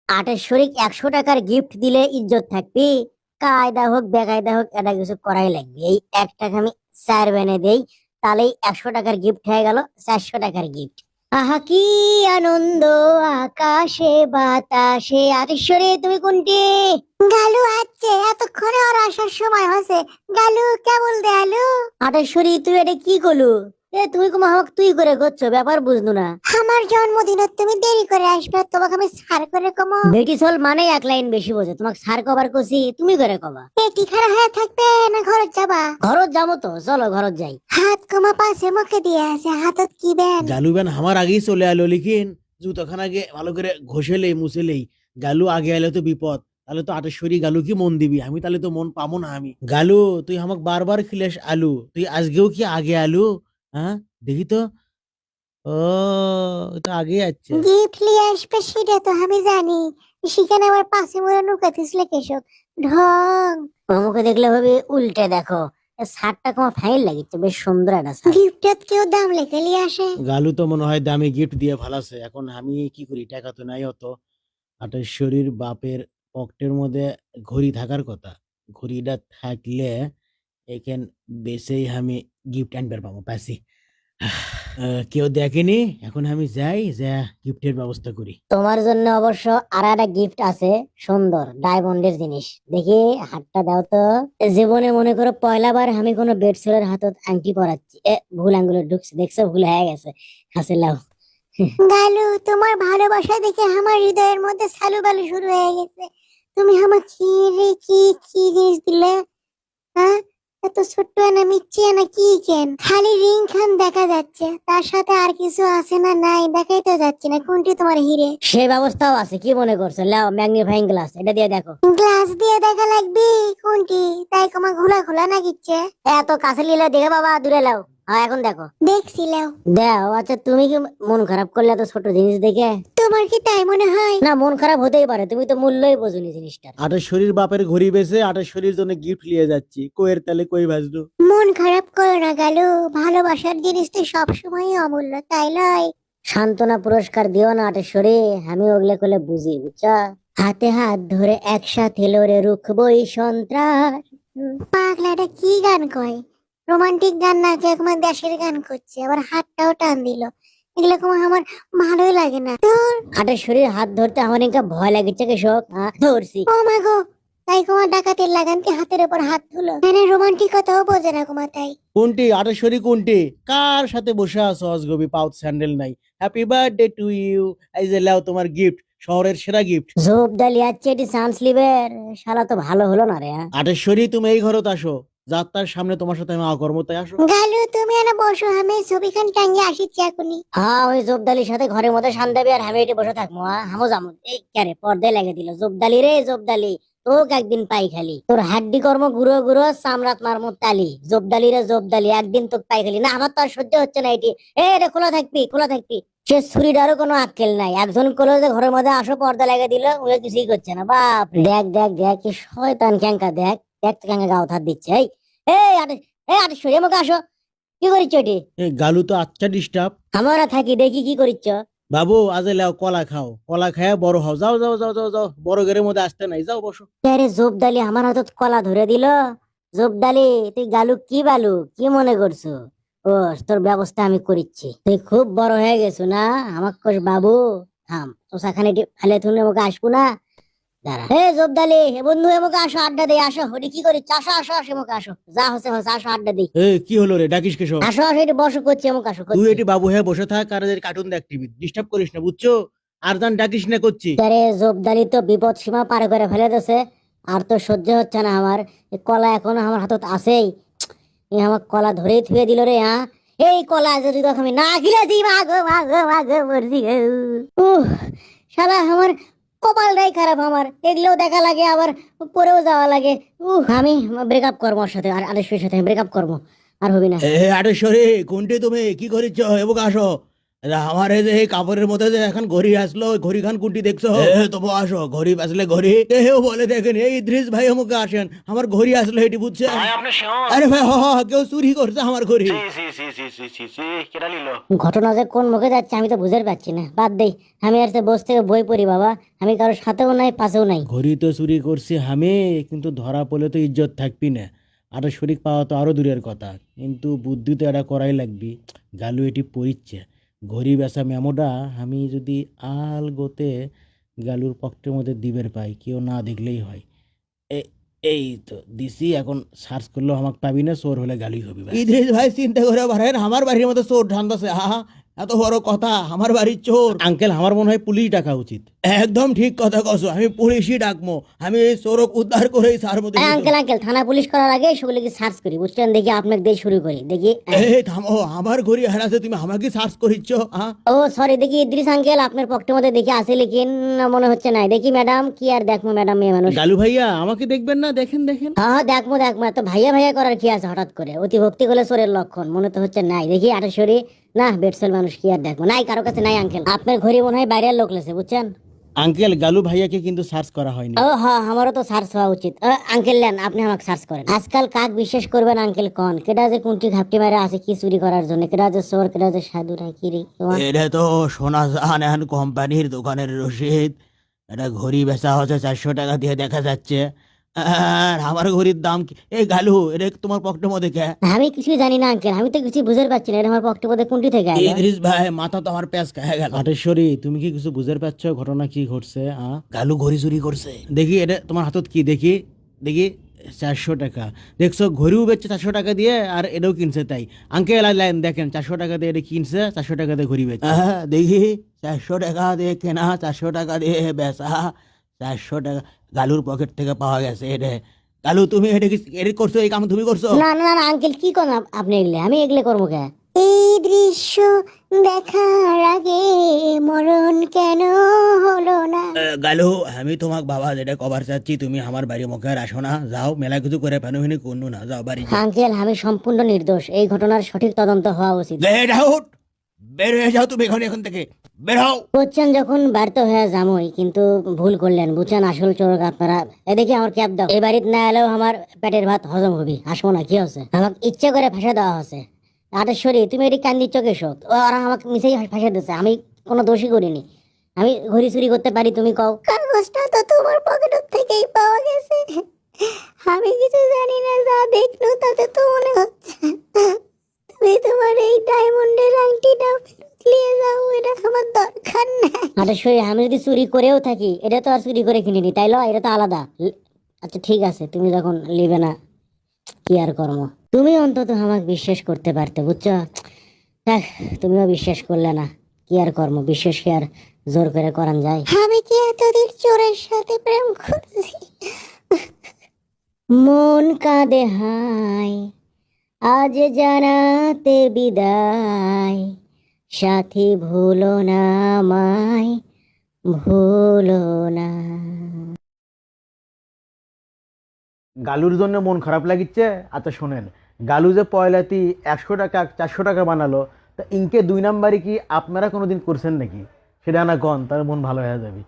আটেশ্বরিক 100 টাকার গিফট দিলে ইজ্জত থাকবি? কায়দা হোক বেকায়দা হোক এটা কিছু করাই লাগবে। এই 1 টাকা আমি 4 বেনে দেই, তাহলেই 100 টাকার গিফট হয়ে গেল 400 টাকার গিফট। আহা কি আনন্দ আকাশে বাতাসে। আটেশ্বরী তুমি কোনটি? গালু আছে, এতক্ষণে ওর আসার সময় হয়েছে। গালু কেবল দে আলু। আটেশ্বরী তুই এটা কি করলু? তুমি কুমা আমাকে তুই করে করছো, ব্যাপার বুঝনু না। আমার জন্মদিন তুমি দেরি করে আসবে, তোমাকে আমি সার করে কমো। বেটি চল মানে এক লাইন বেশি বোঝে, তোমাকে সার কবার কছি তুমি করে কবা। পেটি খারাপ হয়ে থাকবে না ঘরত যাবা? ঘরত যাবো তো, চলো ঘরত যাই। হাত কমা পাশে মুখে দিয়ে আছে, হাতত কি বেন? গালু বেন আমার আগেই চলে আলো, লিখিন জুতোখান আগে ভালো করে ঘষেলেই মুছেলেই। গালু আগে এলে তো বিপদ, তাহলে তো আটেশ্বরী গালু কি মন দিবি, আমি তাহলে তো মন পাবো না। আমি গালু তুই আমাকে বারবার খিলেস আলু, তুই আজকেও কি আগে আলু? হ্যাঁ দেখি তো। ও এটা আগে আছে। গিফট নিয়ে আসবে সেটা তো আমি জানি, সেখানে আবার পাশে মোড়া নুকাতিস কেশব ঢং। আমাকে দেখলে ভাবে উল্টে দেখো, শার্টটা তোমার ফাইল লাগিচ্ছে, বেশ সুন্দর একটা শার্ট। গিফটত কেউ দাম লেখে নিয়ে আসে? গালু তো মনে হয় দামি গিফট দিয়ে ভালাছে, এখন আমি কি করি, টাকা তো নাই অত। আটেশ্বরীর বাপের পকেটের মধ্যে ঘড়ি থাকার কথা, ঘড়িটা থাকলে এখান বেসেই আমি গিফট আনবার পাবো পাইছি। কেউ দেখেনি, এখন আমি যাই যা গিফটের ব্যবস্থা করি। তোমার জন্য অবশ্য আর একটা গিফট আছে, সুন্দর ডায়মন্ডের জিনিস। দেখি হাতটা দাও তো। জীবনে মনে করো পয়লাবার আমি কোনো বেডসেলের হাতত আংটি পরাচ্ছি। ভুল আঙ্গুলে ঢুকছে, দেখছো ভুল হয়ে গেছে। হাসে লাও। গালু তোমার ভালোবাসা দেখে আমার হৃদয়ের মধ্যে সালু বালু শুরু হয়ে গেছে। তুমি আমার কি রে কি কি জিনিস দিলে? হ্যাঁ, এত ছোট্ট না মিচ্ছি না কি কেন? খালি রিং খান দেখা যাচ্ছে, তার সাথে আর কিছু আছে না নাই দেখাই তো যাচ্ছে না। কোনটি তোমার হিরে? সে ব্যবস্থাও আছে, কি মনে করছো? লাও ম্যাগনিফাইং গ্লাস, এটা দিয়ে দেখো। গ্লাস দিয়ে দেখা লাগবে? কোনটি? তাই তোমার ঘোলা খোলা না কিচ্ছে? এত কাছে নিলে দেখে বাবা, দূরে লাও। হ্যাঁ এখন দেখো। দেখছিলাম। দাও। আচ্ছা তুমি কি মন খারাপ করলে এত ছোট জিনিস দেখে? তোমার কি তাই মনে হয়? না মন খারাপ হতেই পারে, তুমি তো মূল্যই বোঝনি জিনিসটার। আটেশ্বরীর বাপের ঘড়ি বেচে আটেশ্বরীর জন্য গিফট নিয়ে যাচ্ছি, কোয়ের তালে কই ভাজলো। মন খারাপ করো না গেল, ভালোবাসার জিনিস তো সবসময় অমূল্য, তাই লয়? সান্ত্বনা পুরস্কার দিও না আটেশ্বরী, আমি ওগুলো করলে বুঝি, বুঝছা? হাতে হাত ধরে একসাথে লড়ে রুখবই সন্ত্রাস। পাগলাটা কি গান কয়? রোমান্টিক গান না কে তোমার দেশের গান করছে, আবার হাতটাও টান দিল। এগুলো তোমার আমার ভালোই লাগে না। আটেশ্বরীর হাত ধরতে আমার একটা ভয় লাগছে কৃষক। ধরছি। ও মা গো, তাই তোমার ডাকাতের লাগানকে হাতের উপর হাত তুলো, মানে রোমান্টিকতাও বোঝে না তোমার তাই। কোনটি আটেশ্বরী কোনটি? কার সাথে বসে আছো অজগবি, পাউথ স্যান্ডেল নাই। হ্যাপি বার্থডে টু ইউ, এই যে লাও তোমার গিফট, শহরের সেরা গিফট। জোব ডালি আছে এটি চান্স লিবের, শালা তো ভালো হলো না রে। আটেশ্বরী তুমি এই ঘরত আসো, যাত্রার সামনে তোমার সাথে আমি অকর্মতায় আসো। গালু তুমি এনে বসো, আমি ছবিখান টাঙ্গি আসিচ্ছি এখনই। হ্যাঁ ওই জোবদালির সাথে ঘরের মধ্যে শান দেবে আর আমি এটি বসে থাকবো। হামো জামু এই ক্যারে পর্দায় লেগে দিল। জোবদালি রে জোবদালি, তোকে একদিন পাই খালি, তোর হাড্ডি কর্ম গুঁড়ো গুঁড়ো চামড়াত মারমু তালি। জোবদালি রে জোবদালি, একদিন তোকে পাই খালি। না আমার তো আর সহ্য হচ্ছে না এটি। এটা খোলা থাকবি খোলা থাকবি। সে ছুরিটারও কোনো আক্কেল নাই, একজন কলো যে ঘরের মধ্যে আসো পর্দা লাগিয়ে দিল, ওরা কিছুই করছে না। বাপ দেখ দেখ দেখ কি শয়তান ক্যাঙ্কা, দেখ দেখ ক্যাঙ্কা গাও থার দিচ্ছে। এই এই আটে এই আটেশ্বরী আমাকে আসো, কি করিচ্ছ এটি? গালু তো আচ্ছা ডিস্টার্ব। আমরা থাকি দেখি কি করিচ্ছ। বাবু আজ লাও কলা খাও, কলা খায়া বড় হও, যাও যাও যাও যাও যাও, বড় ঘরের মধ্যে আসতে নাই, যাও বসো। আরে জোবদালি আমার হাতত কলা ধরে দিল। জোবদালি তুই গালু কি বালু কি মনে করছো? ও তোর ব্যবস্থা আমি করিচ্ছি, তুই খুব বড় হয়ে গেছো না আমাকে কোষ বাবু। থাম তো সেখানে ফেলে তুলে আমাকে আসবো না। দাঁড়া হে জোবদালি, হে বন্ধু আমাকে আসো আড্ডা দে। আসো ওটি কি করিচ্ছ? আসো আসো আসো আমাকে আসো, যা হচ্ছে হচ্ছে, আসো আড্ডা দিই। কি হলো রে, ডাকিস কেসব? আসো আসো এটি বসো করছি আমাকে, আসো তুই এটি বাবু হয়ে বসে থাক আর কার্টুন দেখ, টিভি ডিস্টার্ব করিস না, বুঝছো? আর জান ডাকিস না করছি। আরে জোবদালি তো বিপদ সীমা পার করে ফেলে দিছে, আর তো সহ্য হচ্ছে না আমার। এই কলা এখনো আমার হাতত আছেই, এই আমার কলা ধরেই থুয়ে দিল রে। এই কলা যদি তখন আমি না গিলেছি, মাগো মাগো মাগো মরছি গো। শালা আমার কপালটাই খারাপ, আমার এগুলোও দেখা লাগে আবার পরেও যাওয়া লাগে। আমি ব্রেকআপ করবো ওর সাথে, আর আদেশের সাথে ব্রেকআপ করবো, আর হবি না। আটেশ্বরী কোনটি তুমি কি করিচ্ছ, এবুক আসো। আমার এই যে এই কাপড়ের মধ্যে যে এখন ঘড়ি আসলো, ওই ঘড়ি খান কুন্টি দেখছো? তবু আসো, ঘড়ি আসলে ঘড়ি কেউ বলে দেখেন এই ইদ্রিস ভাই অমুকে আসেন, আমার ঘড়ি আসলো এটি বুঝছেন? ভাই আপনি শিওর? আরে ভাই কেউ চুরি করছে আমার ঘড়ি। সি সি সি সি সি সি সি কেটা নিল? ঘটনা যে কোন মুখে যাচ্ছে আমি তো বুঝতে পারছি না, বাদ দেই। আমি আর বসে থেকে বই পড়ি বাবা, আমি কারোর সাথেও নাই পাশেও নাই। ঘড়ি তো চুরি করছি আমি, কিন্তু ধরা পড়লে তো ইজ্জত থাকবি না, আর শরিক পাওয়া তো আরো দূরের কথা, কিন্তু বুদ্ধি তো এটা করাই লাগবি। গালু এটি পরিচ্ছে ঘড়ি বেচা মেমোটা, আমি যদি আলগোতে গালুর পকেটের মধ্যে দিবের পাই, কেউ না দেখলেই হয়। এ- এই তো দিছি, এখন সার্চ করলেও আমাকে পাবি না, চোর হলে গালুই হবি। ইদ্রিস ভাই চিন্তা করে পারেন, আমার বাড়ির মধ্যে চোর ঢান্দাছে? হা, এত বড় কথা, আমার বাড়ির চোর? আঙ্কেল আমার মনে হয় পুলিশ ডাকা উচিত। একদম ঠিক কথা কছো, আমি পুলিশই ডাকবো, আমি এই চোরক উদ্ধার করেই ছাড়বো। আঙ্কেল আঙ্কেল, থানা পুলিশ করার আগে সেগুলোকে সার্চ করি, বুঝছেন? দেখি আপনাকে দিয়ে শুরু করি, দেখি। এই থামো, আমার ঘড়ি হারাছে, তুমি আমাকে সার্চ করিচ্ছ? ও সরি, দেখি ইদ্রিস আঙ্কেল আপনার পকেটের মধ্যে দেখি আছে, লেকিন মনে হচ্ছে না। দেখি ম্যাডাম, কি আর দেখবো ম্যাডাম, মেয়ে মানুষ। গালু ভাইয়া আমাকে দেখবেন না? দেখেন দেখেন। হ্যাঁ দেখবো দেখবো, এত ভাইয়া ভাইয়া করার কি আছে হঠাৎ করে? অতি ভক্তি করলে চোরের লক্ষণ মনে তো হচ্ছে নাই। দেখি আটেশ্বরী, না বেডসেল মানুষ, কি আর দেখবো? নাই, কারো কাছে নাই আঙ্কেল। আপনার ঘড়ি মনে হয় বাইরের লোক লেছে, বুঝছেন? আঙ্কেল গালু ভাইয়াকে কিন্তু সার্চ করা হয়নি। ও হ্যাঁ, আমারও তো সার্চ হওয়া উচিত। আঙ্কেল নেন, আপনি আমাকে সার্চ করেন। আজকাল কাক বিশ্বাস করবেন আঙ্কেল? কন কেটা যে কুন্টি ঘাপটি মারে আছে কি চুরি করার জন্য, কেটা যে চোর, কেটা যে সাধু, না কি রে? এটা তো সোনা জাহান কোম্পানির দোকানের রসিদ, এটা ঘড়ি বেচা হচ্ছে 400 টাকা দিয়ে দেখা যাচ্ছে। আর আমার ঘড়ির দাম কি? এই গালু, এটা তোমার পকেটের মধ্যে কে? আমি কিছুই জানি না আঙ্কেল, আমি তো কিছু বুঝতে পারছি না, এটা আমার পকেটের মধ্যে কুন্টি থেকে আইলো? ইদ্রিস ভাই মাথা তো আমার প্যাঁচ খেয়ে গেল। আটেশ্বরী, তুমি কি কিছু বুঝতে পারছো ঘটনা কি ঘটছে? গালু ঘড়ি চুরি করছে। দেখি এটা তোমার হাতত কি, দেখি দেখি। 400 টাকা দেখছো, ঘড়িও বেচছে 400 টাকা দিয়ে, আর এটাও কিনছে তাই। আঙ্কেল লাইন দেখেন, 400 টাকা দিয়ে এটা কিনছে, 400 টাকা দিয়ে ঘড়ি বেচছে। দেখি 400 টাকা দিয়ে কেনা, 400 টাকা দিয়ে বেচা, 400 টাকা গালুর পকেট থেকে পাওয়া গেছে এটা। গালু তুমি এটা কি এটা করছো? এই কাম তুমি করছো? না না না আঙ্কেল, কি কোন আপনি এগলে? আমি এগলে করবো কে? এই দৃশ্য দেখার আগে মরণ কেন হলো না? গালু, আমি তোমাক বাবা যেটা কবার চাচ্ছি, তুমি আমার বাড়ি মুখে আর আসো না, যাও, মেলা কিছু করে ফেনুফেনি করনু না, যাও বাড়ি যাও। আঙ্কেল আমি সম্পূর্ণ নির্দোষ, এই ঘটনার সঠিক তদন্ত হওয়া উচিত। গেট আউট, বের হয়ে যাও তুমি এখন থেকে, বের হও। বুঝছেন, যখন ব্যর্থ হয়ে যামই, কিন্তু ভুল করলেন, বুঝছেন? আসল চোর আপনারা। এদিকে আমার ক্যাব দাও, এই বাড়িতে না এলেও আমার পেটের ভাত হজম হবি, আসবো না, কি হচ্ছে? আমাকে ইচ্ছে করে ফাঁসা দেওয়া হচ্ছে। আটেশ্বরী, তুমি এটি কান্দি চোখে শোধ, ওরা আমাকে মিশেই ফাঁসা দিচ্ছে, আমি কোনো দোষই করিনি। আমি ঘড়ি চুরি করতে পারি, তুমি কও? কাগজটা তো তোমার পকেট থেকেই পাওয়া গেছে, আমি কিছু জানি না, যা দেখলো তাতে তো মনে হচ্ছে তুমি তোমার এই ডায়মন্ডের আংটিটা ফেরত নিয়ে যাও, এটা আমার দরকার নাই। আটেশ্বরী, আমি যদি চুরি করেও থাকি, এটা তো আর চুরি করে কিনিনি, তাই লয়, এটা তো আলাদা। আচ্ছা ঠিক আছে, তুমি যখন নিবে না, কি আর কর্ম। তুমি অন্তত আমাকে বিশ্বাস করতে পারতে, বুঝছো? দেখ, তুমিও বিশ্বাস করলে না, কি আর কর্ম, বিশ্বাস কি আর জোর করে করান যায়? আমি কি এতদিন চোরের সাথে প্রেম করছি? মন কাঁদে হায়, আজ জানাতে বিদায়, সাথী ভুলো না আমায়, ভুলো না। গালুর জন্য মন খারাপ লাগিচ্ছে? আচ্ছা শোনেন, গালু যে পয়লাতি 100 টাকা 400 টাকা বানালো, তা ইনকে 2 নাম্বারই কি আপনারা কোনোদিন করছেন নাকি? সেটা না কন, তার মন ভালো হয়ে যাবে।